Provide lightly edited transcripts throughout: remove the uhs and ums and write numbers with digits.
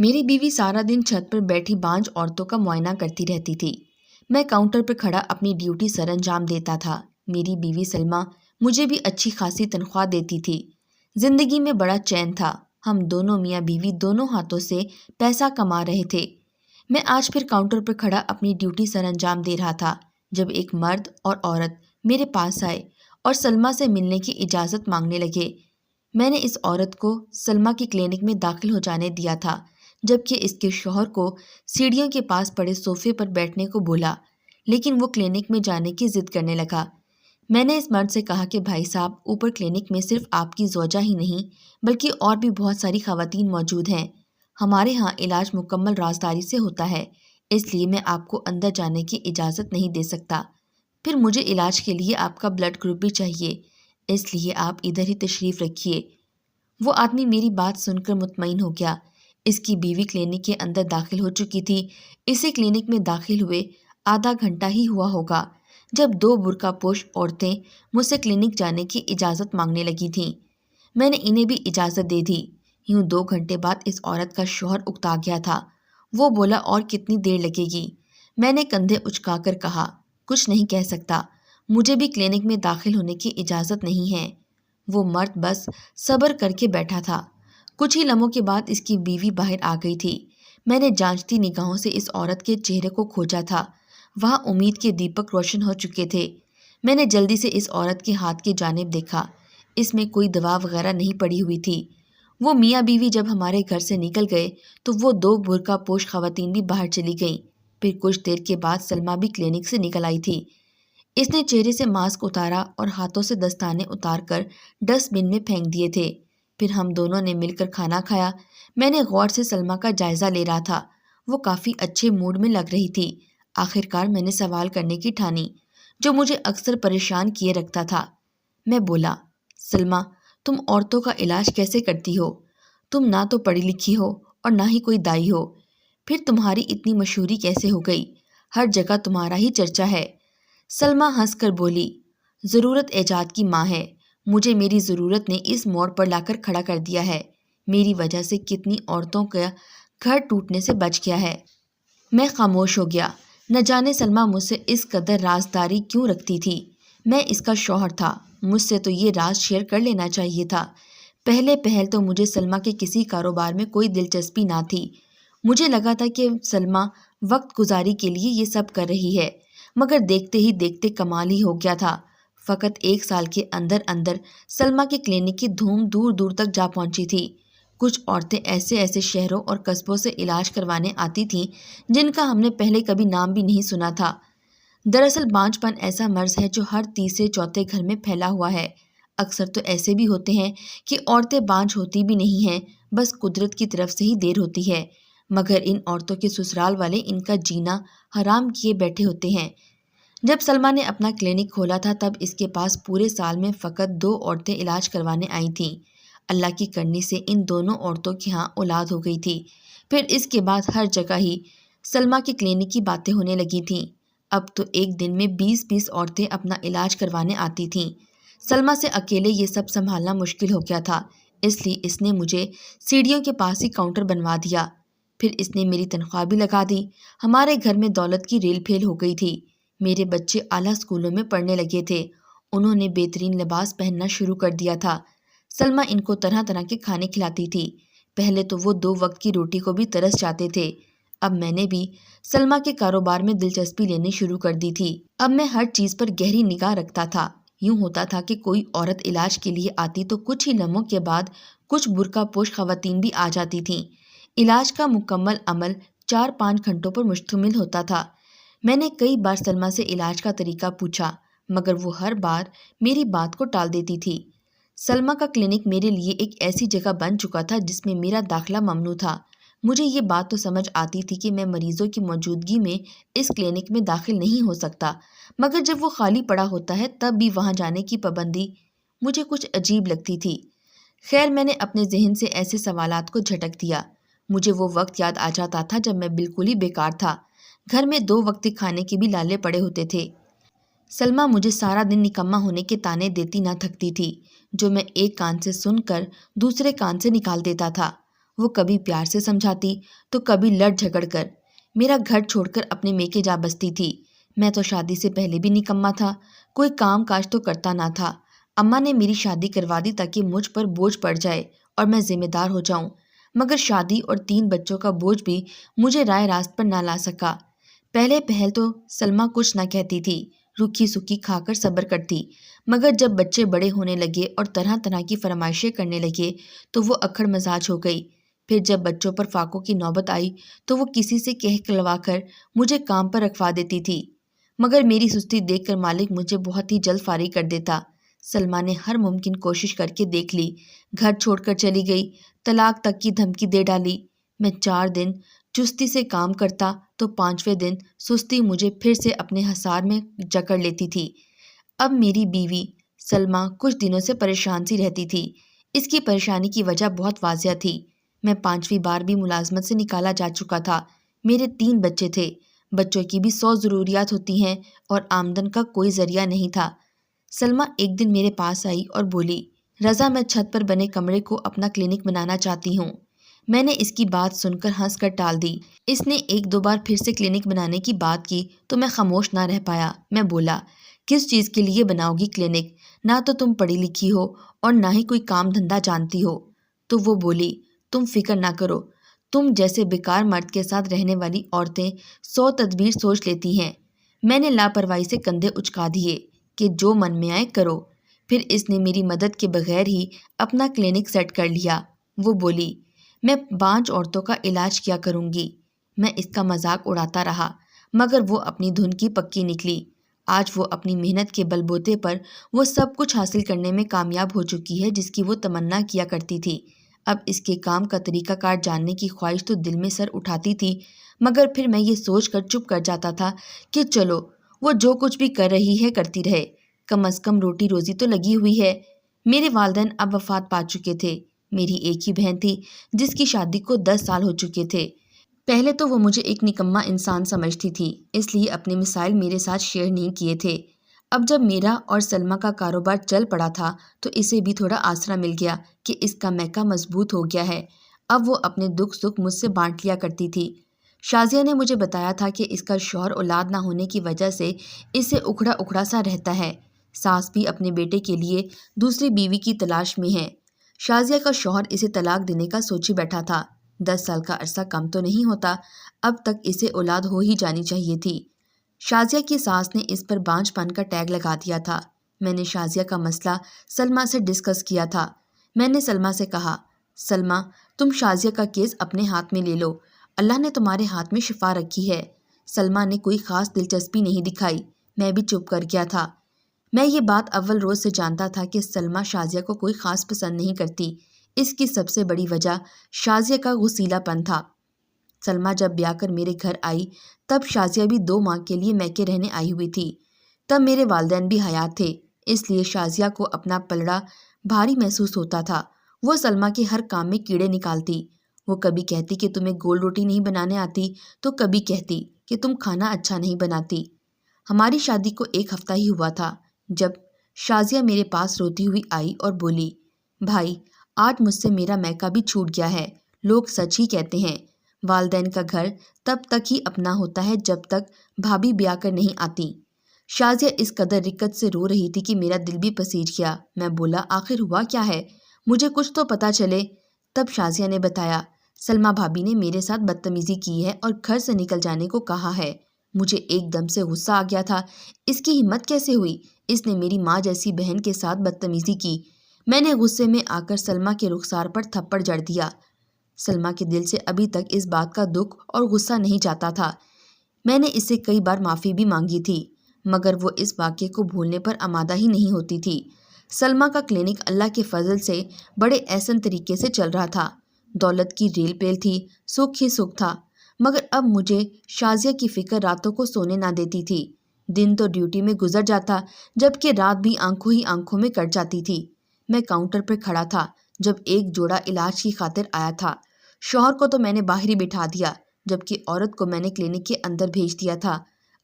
میری بیوی سارا دن چھت پر بیٹھی بانجھ عورتوں کا معائنہ کرتی رہتی تھی۔ میں کاؤنٹر پر کھڑا اپنی ڈیوٹی سر انجام دیتا تھا۔ میری بیوی سلمہ مجھے بھی اچھی خاصی تنخواہ دیتی تھی۔ زندگی میں بڑا چین تھا۔ ہم دونوں میاں بیوی دونوں ہاتھوں سے پیسہ کما رہے تھے۔ میں آج پھر کاؤنٹر پر کھڑا اپنی ڈیوٹی سر انجام دے رہا تھا جب ایک مرد اور عورت میرے پاس آئے اور سلمہ سے ملنے کی اجازت مانگنے لگے۔ میں نے اس عورت کو سلمہ کی کلینک میں داخل ہو جانے دیا تھا، جبکہ اس کے شوہر کو سیڑھیوں کے پاس پڑے صوفے پر بیٹھنے کو بولا، لیکن وہ کلینک میں جانے کی ضد کرنے لگا۔ میں نے اس مرد سے کہا کہ بھائی صاحب، اوپر کلینک میں صرف آپ کی زوجہ ہی نہیں بلکہ اور بھی بہت ساری خواتین موجود ہیں۔ ہمارے ہاں علاج مکمل رازداری سے ہوتا ہے، اس لیے میں آپ کو اندر جانے کی اجازت نہیں دے سکتا۔ پھر مجھے علاج کے لیے آپ کا بلڈ گروپ بھی چاہیے، اس لیے آپ ادھر ہی تشریف رکھیے۔ وہ آدمی میری بات سن کر مطمئن ہو گیا۔ اس کی بیوی کلینک کے اندر داخل ہو چکی تھی۔ اسے کلینک میں داخل ہوئے آدھا گھنٹہ ہی ہوا ہوگا جب دو برقع پوش عورتیں مجھ سے کلینک جانے کی اجازت مانگنے لگی تھیں۔ میں نے انہیں بھی اجازت دے دی۔ یوں 2 گھنٹے بعد اس عورت کا شوہر اکتا گیا تھا۔ وہ بولا، اور کتنی دیر لگے گی؟ میں نے کندھے اچکا کر کہا، کچھ نہیں کہہ سکتا، مجھے بھی کلینک میں داخل ہونے کی اجازت نہیں ہے۔ وہ مرد بس صبر کر کے بیٹھا تھا۔ کچھ ہی لمحوں کے بعد اس کی بیوی باہر آ گئی تھی۔ میں نے جانچتی نگاہوں سے اس عورت کے چہرے کو کھوجا تھا۔ وہاں امید کے دیپک روشن ہو چکے تھے۔ میں نے جلدی سے اس عورت کے ہاتھ کی جانب دیکھا۔ اس میں کوئی دوا وغیرہ نہیں پڑی ہوئی تھی۔ وہ میاں بیوی جب ہمارے گھر سے نکل گئے تو وہ 2 برقع پوش خواتین بھی باہر چلی گئیں۔ پھر کچھ دیر کے بعد سلمہ بھی کلینک سے نکل آئی تھی۔ اس نے چہرے سے ماسک اتارا اور ہاتھوں سے دستانے اتار کر ڈسٹ بن میں پھینک دیے تھے۔ پھر ہم دونوں نے مل کر کھانا کھایا۔ میں نے غور سے سلمہ کا جائزہ لے رہا تھا۔ وہ کافی اچھے موڈ میں لگ رہی تھی۔ آخرکار میں نے سوال کرنے کی ٹھانی جو مجھے اکثر پریشان کیے رکھتا تھا۔ میں بولا، سلمہ، تم عورتوں کا علاج کیسے کرتی ہو؟ تم نہ تو پڑھی لکھی ہو اور نہ ہی کوئی دائی ہو، پھر تمہاری اتنی مشہوری کیسے ہو گئی؟ ہر جگہ تمہارا ہی چرچا ہے۔ سلمہ ہنس کر بولی، ضرورت ایجاد کی ماں ہے۔ مجھے میری ضرورت نے اس موڑ پر لا کر کھڑا کر دیا ہے۔ میری وجہ سے کتنی عورتوں کا گھر ٹوٹنے سے بچ گیا ہے۔ میں خاموش ہو گیا۔ نہ جانے سلمہ مجھ سے اس قدر رازداری کیوں رکھتی تھی۔ میں اس کا شوہر تھا، مجھ سے تو یہ راز شیئر کر لینا چاہیے تھا۔ پہل تو مجھے سلمہ کے کسی کاروبار میں کوئی دلچسپی نہ تھی۔ مجھے لگا تھا کہ سلمہ وقت گزاری کے لیے یہ سب کر رہی ہے، مگر دیکھتے ہی دیکھتے کمال ہی ہو گیا تھا۔ فقط 1 سال کے اندر اندر سلمہ کی کلینک کی دھوم دور دور تک جا پہنچی تھی۔ کچھ عورتیں ایسے شہروں اور قصبوں سے علاج کروانے آتی تھیں جن کا ہم نے پہلے کبھی نام بھی نہیں سنا تھا۔ دراصل بانجھ پن ایسا مرض ہے جو ہر تیسرے چوتھے گھر میں پھیلا ہوا ہے۔ اکثر تو ایسے بھی ہوتے ہیں کہ عورتیں بانجھ ہوتی بھی نہیں ہیں، بس قدرت کی طرف سے ہی دیر ہوتی ہے، مگر ان عورتوں کے سسرال والے ان کا جینا حرام کیے بیٹھے ہوتے ہیں۔ جب سلمہ نے اپنا کلینک کھولا تھا تب اس کے پاس پورے سال میں فقط 2 عورتیں علاج کروانے آئی تھیں۔ اللہ کی کرنی سے ان دونوں عورتوں کے ہاں اولاد ہو گئی تھی۔ پھر اس کے بعد ہر جگہ ہی سلمہ کی کلینک کی باتیں ہونے لگی تھیں۔ اب تو ایک دن میں 20 عورتیں اپنا علاج کروانے آتی تھیں۔ سلمہ سے اکیلے یہ سب سنبھالنا مشکل ہو گیا تھا، اس لیے اس نے مجھے سیڑھیوں کے پاس ہی کاؤنٹر بنوا دیا۔ پھر اس نے میری تنخواہ بھی لگا دی۔ ہمارے گھر میں دولت کی ریل پھیل ہو گئی تھی۔ میرے بچے اعلیٰ اسکولوں میں پڑھنے لگے تھے۔ انہوں نے بہترین لباس پہننا شروع کر دیا تھا۔ سلمہ ان کو طرح طرح کے کھانے کھلاتی تھی۔ پہلے تو وہ 2 وقت کی روٹی کو بھی ترس جاتے تھے۔ اب میں نے بھی سلمہ کے کاروبار میں دلچسپی لینی شروع کر دی تھی۔ اب میں ہر چیز پر گہری نگاہ رکھتا تھا۔ یوں ہوتا تھا کہ کوئی عورت علاج کے لیے آتی تو کچھ ہی لمحوں کے بعد کچھ برقع پوش خواتین بھی آ جاتی تھیں۔ علاج کا مکمل عمل 4-5 گھنٹوں پر مشتمل ہوتا تھا۔ میں نے کئی بار سلمہ سے علاج کا طریقہ پوچھا، مگر وہ ہر بار میری بات کو ٹال دیتی تھی۔ سلمہ کا کلینک میرے لیے ایک ایسی جگہ بن چکا تھا جس میں میرا داخلہ ممنوع تھا۔ مجھے یہ بات تو سمجھ آتی تھی کہ میں مریضوں کی موجودگی میں اس کلینک میں داخل نہیں ہو سکتا، مگر جب وہ خالی پڑا ہوتا ہے تب بھی وہاں جانے کی پابندی مجھے کچھ عجیب لگتی تھی۔ خیر، میں نے اپنے ذہن سے ایسے سوالات کو جھٹک دیا۔ مجھے وہ وقت یاد آ جاتا تھا جب میں بالکل ہی بیکار تھا۔ گھر میں 2 وقت کھانے کے بھی لالے پڑے ہوتے تھے۔ سلمہ مجھے سارا دن نکما ہونے کے طعنے دیتی نہ تھکتی تھی، جو میں ایک کان سے سن کر دوسرے کان سے نکال دیتا تھا۔ وہ کبھی پیار سے سمجھاتی تو کبھی لڑ جھگڑ کر میرا گھر چھوڑ کر اپنے میکے جا بستی تھی۔ میں تو شادی سے پہلے بھی نکما تھا، کوئی کام کاج تو کرتا نہ تھا۔ اماں نے میری شادی کروا دی تاکہ مجھ پر بوجھ پڑ جائے اور میں ذمہ دار ہو جاؤں، مگر شادی اور 3 بچوں کا بوجھ بھی مجھے رائے راست پر نہ لا سکا۔ پہلے پہل تو سلمہ کچھ نہ کہتی تھی، روکھی سکی کھا کر صبر کرتی، مگر جب بچے بڑے ہونے لگے اور طرح طرح کی فرمائشیں کرنے لگے تو وہ اکھڑ مزاج ہو گئی۔ پھر جب بچوں پر فاقوں کی نوبت آئی تو وہ کسی سے کہہ کلوا کر مجھے کام پر رکھوا دیتی تھی، مگر میری سستی دیکھ کر مالک مجھے بہت ہی جلد فارغ کر دیتا۔ سلمہ نے ہر ممکن کوشش کر کے دیکھ لی، گھر چھوڑ کر چلی گئی، طلاق تک کی دھمکی دے ڈالی۔ میں 4 دن چستی سے کام کرتا تو 5ویں دن سستی مجھے پھر سے اپنے حصار میں جکڑ لیتی تھی۔ اب میری بیوی سلمہ کچھ دنوں سے پریشان سی رہتی تھی۔ اس کی پریشانی کی وجہ بہت واضح تھی۔ میں 5ویں بار بھی ملازمت سے نکالا جا چکا تھا۔ میرے 3 بچے تھے، بچوں کی بھی 100 ضروریات ہوتی ہیں اور آمدن کا کوئی ذریعہ نہیں تھا۔ سلمہ ایک دن میرے پاس آئی اور بولی، رضا میں چھت پر بنے کمرے کو اپنا کلینک بنانا چاہتی ہوں۔ میں نے اس کی بات سن کر ہنس کر ٹال دی۔ اس نے 1-2 بار پھر سے کلینک بنانے کی بات کی تو میں خاموش نہ رہ پایا۔ میں بولا، کس چیز کے لیے بناؤ گی کلینک؟ نہ تو تم پڑھی لکھی ہو اور نہ ہی کوئی کام دھندا جانتی ہو۔ تو وہ بولی، تم فکر نہ کرو، تم جیسے بیکار مرد کے ساتھ رہنے والی عورتیں 100 تدبیر سوچ لیتی ہیں۔ میں نے لاپرواہی سے کندھے اچکا دیے کہ جو من میں آئے کرو۔ پھر اس نے میری مدد کے بغیر ہی اپنا کلینک سیٹ کر لیا۔ وہ بولی، میں 5 عورتوں کا علاج کیا کروں گی۔ میں اس کا مذاق اڑاتا رہا، مگر وہ اپنی دھن کی پکی نکلی۔ آج وہ اپنی محنت کے بل بوتے پر وہ سب کچھ حاصل کرنے میں کامیاب ہو چکی ہے جس کی وہ تمنا کیا کرتی تھی۔ اب اس کے کام کا طریقہ کار جاننے کی خواہش تو دل میں سر اٹھاتی تھی، مگر پھر میں یہ سوچ کر چپ کر جاتا تھا کہ چلو وہ جو کچھ بھی کر رہی ہے کرتی رہے، کم از کم روٹی روزی تو لگی ہوئی ہے۔ میرے والدین اب وفات پا چکے تھے۔ میری ایک ہی بہن تھی جس کی شادی کو 10 سال ہو چکے تھے۔ پہلے تو وہ مجھے ایک نکما انسان سمجھتی تھی، اس لیے اپنے مسائل میرے ساتھ شیئر نہیں کیے تھے۔ اب جب میرا اور سلمہ کا کاروبار چل پڑا تھا تو اسے بھی تھوڑا آسرا مل گیا کہ اس کا میکا مضبوط ہو گیا ہے۔ اب وہ اپنے دکھ سکھ مجھ سے بانٹ لیا کرتی تھی۔ شازیہ نے مجھے بتایا تھا کہ اس کا شوہر اولاد نہ ہونے کی وجہ سے اسے اکھڑا اکھڑا سا رہتا ہے۔ ساس بھی اپنے بیٹے کے لیے دوسری بیوی کی تلاش میں ہے۔ شازیہ کا شوہر اسے طلاق دینے کا سوچی بیٹھا تھا۔ 10 سال کا عرصہ کم تو نہیں ہوتا، اب تک اسے اولاد ہو ہی جانی چاہیے تھی۔ شازیہ کی ساس نے اس پر بانجھ پن کا ٹیگ لگا دیا تھا۔ میں نے شازیہ کا مسئلہ سلمہ سے ڈسکس کیا تھا۔ میں نے سلمہ سے کہا، سلمہ تم شازیہ کا کیس اپنے ہاتھ میں لے لو، اللہ نے تمہارے ہاتھ میں شفا رکھی ہے۔ سلمہ نے کوئی خاص دلچسپی نہیں دکھائی، میں بھی چپ کر گیا تھا۔ میں یہ بات اول روز سے جانتا تھا کہ سلمہ شازیہ کو کوئی خاص پسند نہیں کرتی۔ اس کی سب سے بڑی وجہ شازیہ کا غسیلا پن تھا۔ سلمہ جب بیاہ کر میرے گھر آئی تب شازیہ بھی 2 ماہ کے لیے میکے رہنے آئی ہوئی تھی۔ تب میرے والدین بھی حیات تھے، اس لیے شازیہ کو اپنا پلڑا بھاری محسوس ہوتا تھا۔ وہ سلمہ کے ہر کام میں کیڑے نکالتی۔ وہ کبھی کہتی کہ تمہیں گول روٹی نہیں بنانے آتی تو کبھی کہتی کہ تم کھانا اچھا نہیں بناتی۔ ہماری شادی کو 1 ہفتہ ہی ہوا تھا جب شازیہ میرے پاس روتی ہوئی آئی اور بولی، بھائی آج مجھ سے میرا میکا بھی چھوٹ گیا ہے، لوگ سچ ہی کہتے ہیں، والدین کا گھر تب تک ہی اپنا ہوتا ہے جب تک بھابھی بیاہ کر نہیں آتی۔ شازیہ اس قدر رکت سے رو رہی تھی کہ میرا دل بھی پسیج گیا۔ میں بولا، آخر ہوا کیا ہے؟ مجھے کچھ تو پتا چلے۔ تب شازیہ نے بتایا، سلمہ بھابھی نے میرے ساتھ بدتمیزی کی ہے اور گھر سے نکل جانے کو کہا ہے۔ مجھے ایک دم سے غصہ آ گیا تھا، اس کی ہمت کیسے ہوئی؟ اس نے میری ماں جیسی بہن کے ساتھ بدتمیزی کی۔ میں نے غصے میں آ کر سلمہ کے رخسار پر تھپڑ جڑ دیا۔ سلمہ کے دل سے ابھی تک اس بات کا دکھ اور غصہ نہیں جاتا تھا۔ میں نے اس سے کئی بار معافی بھی مانگی تھی، مگر وہ اس واقعے کو بھولنے پر آمادہ ہی نہیں ہوتی تھی۔ سلمہ کا کلینک اللہ کے فضل سے بڑے احسن طریقے سے چل رہا تھا۔ دولت کی ریل پیل تھی، سکھ ہی سکھ تھا، مگر اب مجھے شازیہ کی فکر راتوں کو سونے نہ دیتی تھی۔ دن تو ڈیوٹی میں گزر جاتا جبکہ رات بھی آنکھوں ہی آنکھوں میں کٹ جاتی تھی۔ میں کاؤنٹر پر کھڑا تھا جب ایک جوڑا علاج کی خاطر آیا تھا۔ شوہر کو تو میں نے باہر ہی بٹھا دیا جبکہ عورت کو میں نے کلینک کے اندر بھیج دیا تھا۔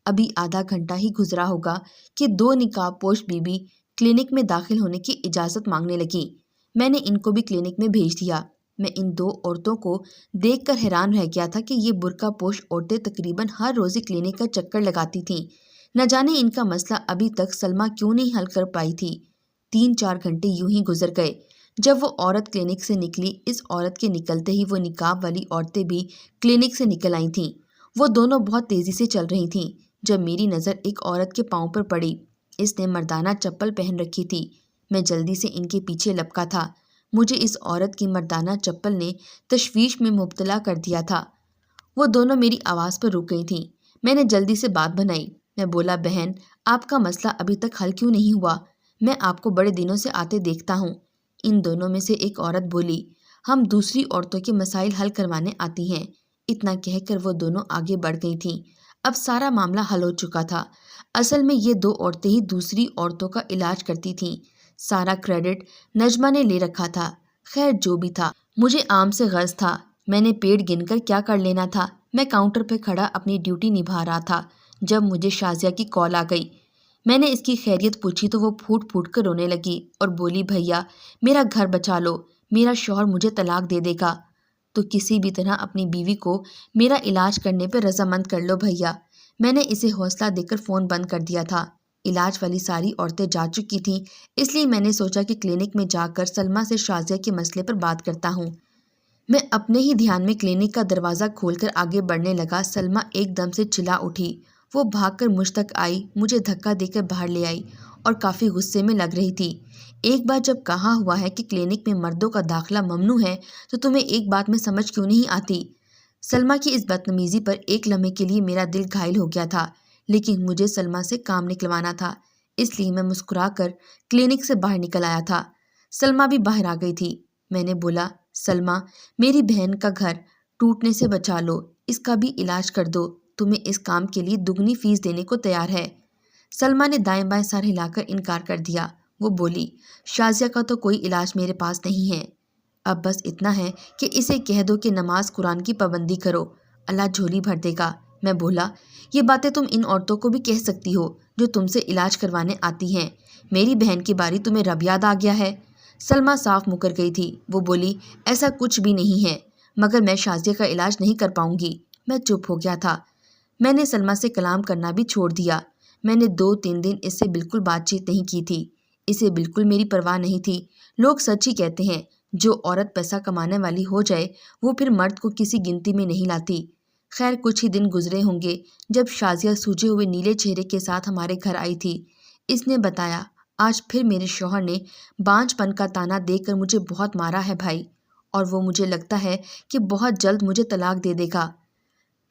ابھی آدھا گھنٹہ ہی گزرا ہوگا کہ 2 نقاب پوش بی کلینک میں داخل ہونے کی اجازت مانگنے لگی۔ میں نے ان کو بھی کلینک میں بھیج دیا۔ میں ان دو عورتوں کو دیکھ کر حیران رہ گیا تھا کہ یہ برقع پوش عورتیں تقریباً ہر روز کلینک کا چکر لگاتی تھیں۔ نہ جانے ان کا مسئلہ ابھی تک سلمیٰ کیوں نہیں حل کر پائی تھی۔ 3-4 گھنٹے یوں ہی گزر گئے۔ جب وہ عورت کلینک سے نکلی، اس عورت کے نکلتے ہی وہ نقاب والی عورتیں بھی کلینک سے نکل آئی تھیں۔ وہ دونوں بہت تیزی سے چل رہی تھیں جب میری نظر ایک عورت کے پاؤں پر پڑی۔ اس نے مردانہ چپل پہن رکھی تھی۔ میں جلدی سے ان کے پیچھے لپکا تھا۔ مجھے اس عورت کی مردانہ چپل نے تشویش میں مبتلا کر دیا تھا۔ وہ دونوں میری آواز پر رک گئی تھیں۔ میں نے جلدی سے بات بنائی۔ میں بولا، بہن، آپ کا مسئلہ ابھی تک حل کیوں نہیں ہوا؟ میں آپ کو بڑے دنوں سے آتے دیکھتا ہوں۔ ان دونوں میں سے ایک عورت بولی، ہم دوسری عورتوں کے مسائل حل کروانے آتی ہیں۔ اتنا کہہ کر وہ دونوں آگے بڑھ گئی تھیں۔ اب سارا معاملہ حل ہو چکا تھا۔ اصل میں یہ دو عورتیں ہی دوسری عورتوں کا علاج کرتی تھیں۔ سارا کریڈٹ نجمہ نے لے رکھا تھا۔ خیر جو بھی تھا، مجھے عام سے غرض تھا۔ میں نے پیٹ گن کر کیا کر لینا تھا؟ میں کاؤنٹر پہ کھڑا اپنی ڈیوٹی نبھا رہا تھا جب مجھے شازیہ کی کال آ گئی۔ میں نے اس کی خیریت پوچھی تو وہ پھوٹ پھوٹ کر رونے لگی اور بولی، بھیا میرا گھر بچا لو، میرا شوہر مجھے طلاق دے دے گا، تو کسی بھی طرح اپنی بیوی کو میرا علاج کرنے پہ رضامند کر لو بھیا۔ میں نے اسے حوصلہ دے کر فون بند کر دیا تھا۔ علاج والی ساری عورتیں جا چکی تھیں، اس لیے میں نے سوچا کہ کلینک میں جا کر سلمیٰ سے شازیہ کے مسئلے پر بات کرتا ہوں۔ میں اپنے ہی دھیان میں کلینک کا دروازہ کھول کر آگے بڑھنے لگا۔ سلمیٰ ایک دم سے چلا اٹھی۔ وہ بھاگ کر مجھ تک آئی، مجھے دھکا دے کر باہر لے آئی اور کافی غصے میں لگ رہی تھی۔ ایک بار جب کہا ہوا ہے کہ کلینک میں مردوں کا داخلہ ممنوع ہے تو تمہیں ایک بات میں سمجھ کیوں نہیں آتی؟ سلمیٰ کی اس بدتمیزی پر ایک لمحے کے لیے میرا دل گھائل ہو گیا تھا، لیکن مجھے سلمیٰ سے کام نکلوانا تھا، اس لیے میں مسکرا کر کلینک سے باہر نکل آیا تھا۔ سلمیٰ بھی باہر آ گئی تھی۔ میں نے بولا، سلمیٰ، میری بہن کا گھر ٹوٹنے سے بچا لو، اس کا بھی علاج کر دو، تمہیں اس کام کے لیے دگنی فیس دینے کو تیار ہے۔ سلمیٰ نے دائیں بائیں سر ہلا کر انکار کر دیا۔ وہ بولی، شازیہ کا تو کوئی علاج میرے پاس نہیں ہے، اب بس اتنا ہے کہ اسے کہہ دو کہ نماز قرآن کی پابندی کرو، اللہ جھولی بھر دے گا۔ میں بولا، یہ باتیں تم ان عورتوں کو بھی کہہ سکتی ہو جو تم سے علاج کروانے آتی ہیں، میری بہن کی باری تمہیں رب یاد آ گیا ہے؟ سلمیٰ صاف مکر گئی تھی۔ وہ بولی، ایسا کچھ بھی نہیں ہے، مگر میں شازیہ کا علاج نہیں کر پاؤں گی۔ میں چپ ہو گیا تھا۔ میں نے سلمیٰ سے کلام کرنا بھی چھوڑ دیا۔ میں نے 2-3 دن اس سے بالکل بات چیت نہیں کی تھی۔ اسے بالکل میری پرواہ نہیں تھی۔ لوگ سچ ہی کہتے ہیں، جو عورت پیسہ کمانے والی ہو جائے وہ پھر مرد کو کسی گنتی میں نہیں لاتی۔ خیر کچھ ہی دن گزرے ہوں گے جب شازیہ سوجے ہوئے نیلے چہرے کے ساتھ ہمارے گھر آئی تھی۔ اس نے بتایا، آج پھر میرے شوہر نے بانجھ پن کا تانا دے کر مجھے بہت مارا ہے بھائی، اور وہ مجھے لگتا ہے کہ بہت جلد مجھے طلاق دے دے گا۔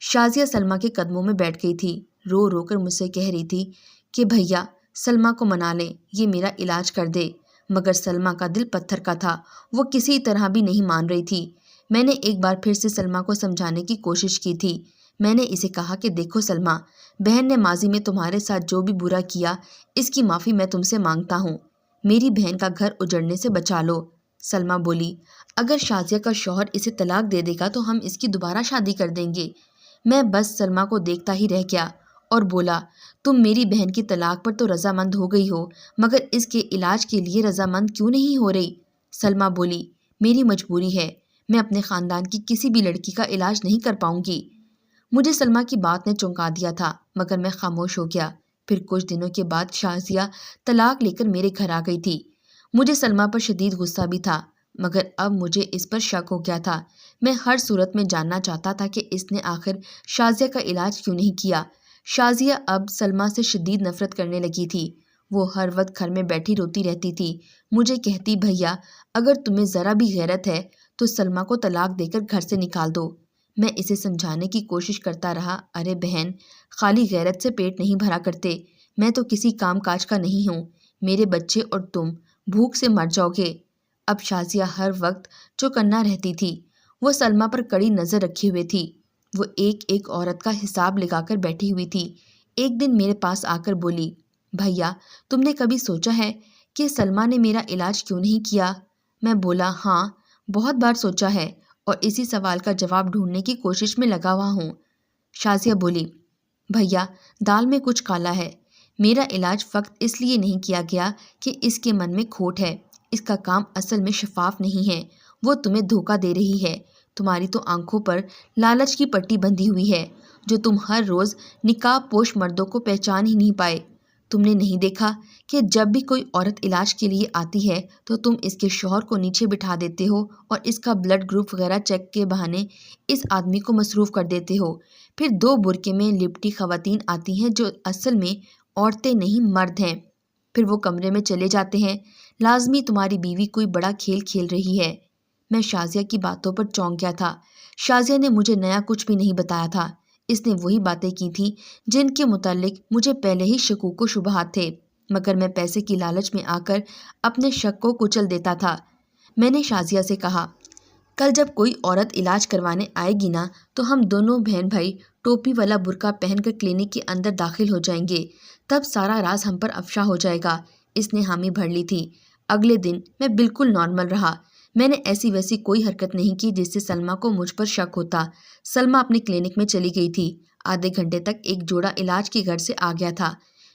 شازیہ سلمیٰ کے قدموں میں بیٹھ گئی تھی، رو رو کر مجھ سے کہہ رہی تھی کہ بھیا سلمیٰ کو منا لیں، یہ میرا علاج کر دے۔ مگر سلمیٰ کا دل پتھر کا تھا، وہ کسی طرح بھی نہیں مان رہی تھی۔ میں نے ایک بار پھر سے سلمیٰ کو سمجھانے کی کوشش کی تھی۔ میں نے اسے کہا کہ دیکھو سلمیٰ، بہن نے ماضی میں تمہارے ساتھ جو بھی برا کیا، اس کی معافی میں تم سے مانگتا ہوں، میری بہن کا گھر اجڑنے سے بچا لو۔ سلمیٰ بولی، اگر شازیہ کا شوہر اسے طلاق دے دے گا تو ہم اس کی دوبارہ شادی کر دیں گے۔ میں بس سلمیٰ کو دیکھتا ہی رہ گیا اور بولا، تم میری بہن کی طلاق پر تو رضامند ہو گئی ہو، مگر اس کے علاج کے لیے رضامند کیوں نہیں ہو رہی؟ سلمیٰ بولی، میری مجبوری ہے، میں اپنے خاندان کی کسی بھی لڑکی کا علاج نہیں کر پاؤں گی۔ مجھے سلمیٰ کی بات نے چونکا دیا تھا، مگر میں خاموش ہو گیا۔ پھر کچھ دنوں کے بعد شازیہ طلاق لے کر میرے گھر آ گئی تھی۔ مجھے سلمیٰ پر شدید غصہ بھی تھا، مگر اب مجھے اس پر شک ہو گیا تھا۔ میں ہر صورت میں جاننا چاہتا تھا کہ اس نے آخر شازیہ کا علاج کیوں نہیں کیا۔ شازیہ اب سلمیٰ سے شدید نفرت کرنے لگی تھی۔ وہ ہر وقت گھر میں بیٹھی روتی رہتی تھی، مجھے کہتی، بھیا اگر تمہیں ذرا بھی غیرت ہے تو سلمیٰ کو طلاق دے کر گھر سے نکال دو۔ میں اسے سمجھانے کی کوشش کرتا رہا، ارے بہن، خالی غیرت سے پیٹ نہیں بھرا کرتے، میں تو کسی کام کاج کا نہیں ہوں، میرے بچے اور تم بھوک سے مر جاؤ گے۔ اب شازیہ ہر وقت چوکنا رہتی تھی، وہ سلمیٰ پر کڑی نظر رکھے ہوئے تھی۔ وہ ایک ایک عورت کا حساب لگا کر بیٹھی ہوئی تھی۔ ایک دن میرے پاس آ کر بولی، بھیا تم نے کبھی سوچا ہے کہ سلمیٰ نے میرا علاج کیوں نہیں کیا؟ میں بولا، ہاں بہت بار سوچا ہے، اور اسی سوال کا جواب ڈھونڈنے کی کوشش میں لگا ہوا ہوں۔ شازیہ بولی، بھیا دال میں کچھ کالا ہے، میرا علاج فقط اس لیے نہیں کیا گیا کہ اس کے من میں کھوٹ ہے، اس کا کام اصل میں شفاف نہیں ہے، وہ تمہیں دھوکہ دے رہی ہے۔ تمہاری تو آنکھوں پر لالچ کی پٹی بندھی ہوئی ہے جو تم ہر روز نقاب پوش مردوں کو پہچان ہی نہیں پائے۔ تم نے نہیں دیکھا کہ جب بھی کوئی عورت علاج کے لیے آتی ہے تو تم اس کے شوہر کو نیچے بٹھا دیتے ہو اور اس کا بلڈ گروپ وغیرہ چیک کے بہانے اس آدمی کو مصروف کر دیتے ہو۔ پھر 2 برقعے میں لپٹی خواتین آتی ہیں جو اصل میں عورتیں نہیں مرد ہیں۔ پھر وہ کمرے میں چلے جاتے ہیں۔ لازمی تمہاری بیوی کوئی بڑا کھیل کھیل رہی ہے۔ میں شازیہ کی باتوں پر چونک گیا تھا۔ شازیہ نے مجھے نیا کچھ بھی نہیں بتایا تھا۔ اس نے وہی باتیں کی تھیں جن کے متعلق مجھے پہلے ہی شکوک و شبہات تھے، مگر میں پیسے کی لالچ میں آ کر اپنے شک کو کچل دیتا تھا۔ میں نے شازیہ سے کہا، کل جب کوئی عورت علاج کروانے آئے گی نا تو ہم دونوں بہن بھائی ٹوپی والا برقع پہن کر کلینک کے اندر داخل ہو جائیں گے، تب سارا راز ہم پر افشا ہو جائے گا۔ اس نے حامی بھر لی تھی۔ اگلے دن میں بالکل نارمل رہا۔ میں نے ایسی ویسی کوئی حرکت نہیں کی جس سے سلمیٰ کو مجھ پر شک ہوتا۔ سلمیٰ اپنی کلینک میں چلی گئی تھی۔ آدھے گھنٹے تک ایک جوڑا علاج کے گھر سے آ گیا تھا۔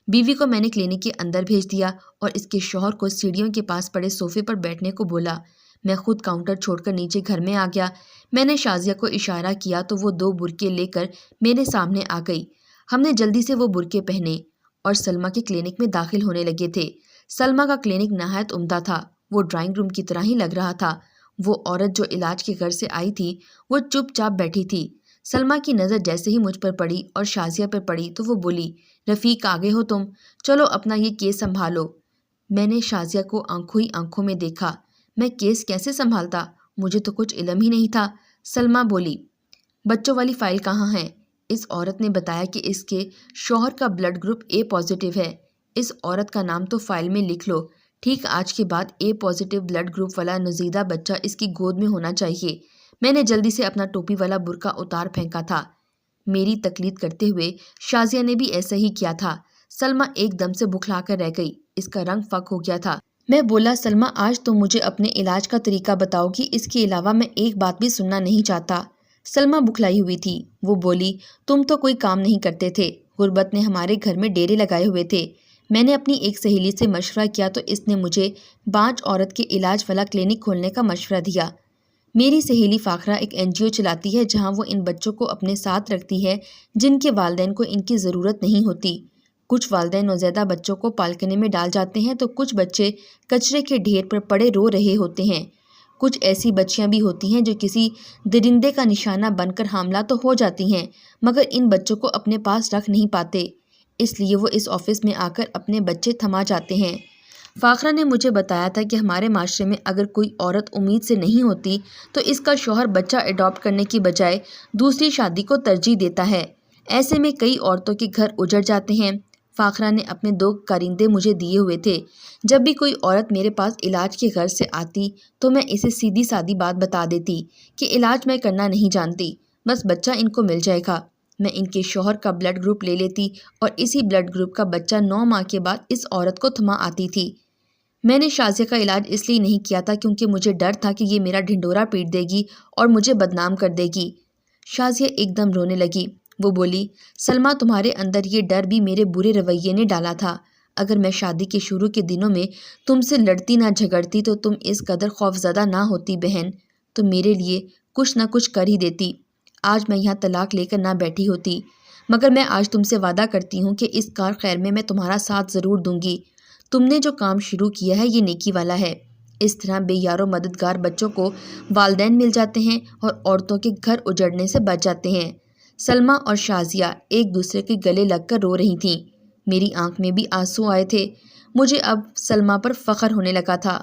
بیوی کو میں نے کلینک کے اندر بھیج دیا اور اس کے شوہر کو سیڑھیوں کے پاس پڑے صوفے پر بیٹھنے کو بولا۔ میں خود کاؤنٹر چھوڑ کر نیچے گھر میں آ گیا۔ میں نے شازیہ کو اشارہ کیا تو وہ 2 برقعے لے کر میرے سامنے آ گئی۔ ہم نے جلدی سے وہ برقعے پہنے اور سلمیٰ کے کلینک میں داخل ہونے لگے تھے۔ سلمیٰ کا کلینک نہایت عمدہ تھا۔ وہ ڈرائنگ روم کی طرح ہی لگ رہا تھا۔ وہ عورت جو علاج کے گھر سے آئی تھی وہ چپ چاپ بیٹھی تھی۔ سلمیٰ کی نظر جیسے ہی مجھ پر پڑی اور شازیہ پر پڑی تو وہ بولی، رفیق آ گئے ہو تم، چلو اپنا یہ کیس سنبھالو۔ میں نے شازیہ کو آنکھوں ہی آنکھوں میں دیکھا۔ میں کیس کیسے سنبھالتا؟ مجھے تو کچھ علم ہی نہیں تھا۔ سلمیٰ بولی، بچوں والی فائل کہاں ہے؟ اس عورت نے بتایا کہ اس کے شوہر کا بلڈ گروپ A پازیٹیو ہے۔ اس عورت کا نام تو فائل میں لکھ لو۔ ٹھیک آج کے بعد A پازیٹیو بلڈ گروپ والا نوزیدہ بچہ اس کی گود میں ہونا چاہیے۔ میں نے جلدی سے اپنا ٹوپی والا برقع اتار پھینکا تھا۔ میری تقلید کرتے ہوئے شازیہ نے بھی ایسا ہی کیا تھا۔ سلمیٰ ایک دم سے بکھلا کر رہ گئی۔ اس کا رنگ فک ہو گیا تھا۔ میں بولا، سلمیٰ آج تم مجھے اپنے علاج کا طریقہ بتاؤ گی، اس کے علاوہ میں ایک بات بھی سننا نہیں چاہتا۔ سلمیٰ بکھلائی ہوئی تھی۔ وہ بولی، تم تو کوئی کام نہیں کرتے تھے، غربت نے ہمارے گھر میں ڈیرے لگائے ہوئے تھے۔ میں نے اپنی ایک سہیلی سے مشورہ کیا تو اس نے مجھے بانج عورت کے علاج والا کلینک کھولنے کا مشورہ دیا۔ میری سہیلی فاخرہ ایک NGO چلاتی ہے جہاں وہ ان بچوں کو اپنے ساتھ رکھتی ہے جن کے والدین کو ان کی ضرورت نہیں ہوتی۔ کچھ والدین نوزائیدہ بچوں کو پالکنے میں ڈال جاتے ہیں تو کچھ بچے کچرے کے ڈھیر پر پڑے رو رہے ہوتے ہیں۔ کچھ ایسی بچیاں بھی ہوتی ہیں جو کسی درندے کا نشانہ بن کر حاملہ تو ہو جاتی ہیں مگر ان بچوں کو اپنے پاس رکھ نہیں پاتے، اس لیے وہ اس آفس میں آ کر اپنے بچے تھما جاتے ہیں۔ فاخرہ نے مجھے بتایا تھا کہ ہمارے معاشرے میں اگر کوئی عورت امید سے نہیں ہوتی تو اس کا شوہر بچہ اڈاپٹ کرنے کی بجائے دوسری شادی کو ترجیح دیتا ہے۔ ایسے میں کئی عورتوں کے گھر اجڑ جاتے ہیں۔ فاخرہ نے اپنے 2 کارندے مجھے دیے ہوئے تھے۔ جب بھی کوئی عورت میرے پاس علاج کے غرض سے آتی تو میں اسے سیدھی سادی بات بتا دیتی کہ علاج میں کرنا نہیں جانتی، بس بچہ ان کو مل جائے گا۔ میں ان کے شوہر کا بلڈ گروپ لے لیتی اور اسی بلڈ گروپ کا بچہ 9 ماہ کے بعد اس عورت کو تھما آتی تھی۔ میں نے شازیہ کا علاج اس لیے نہیں کیا تھا کیونکہ مجھے ڈر تھا کہ یہ میرا ڈھنڈورا پیٹ دے گی اور مجھے بدنام کر دے گی۔ شازیہ ایک دم رونے لگی۔ وہ بولی، سلمیٰ تمہارے اندر یہ ڈر بھی میرے برے رویے نے ڈالا تھا۔ اگر میں شادی کے شروع کے دنوں میں تم سے لڑتی نہ جھگڑتی تو تم اس قدر خوفزدہ نہ ہوتی بہن، تو میرے لیے کچھ نہ کچھ کر ہی دیتی۔ آج میں یہاں طلاق لے کر نہ بیٹھی ہوتی، مگر میں آج تم سے وعدہ کرتی ہوں کہ اس کار خیر میں تمہارا ساتھ ضرور دوں گی۔ تم نے جو کام شروع کیا ہے یہ نیکی والا ہے۔ اس طرح بے یار و مددگار بچوں کو والدین مل جاتے ہیں اور عورتوں کے گھر اجڑنے سے بچ جاتے ہیں۔ سلمیٰ اور شازیہ ایک دوسرے کے گلے لگ کر رو رہی تھیں۔ میری آنکھ میں بھی آنسو آئے تھے۔ مجھے اب سلمیٰ پر فخر ہونے لگا تھا۔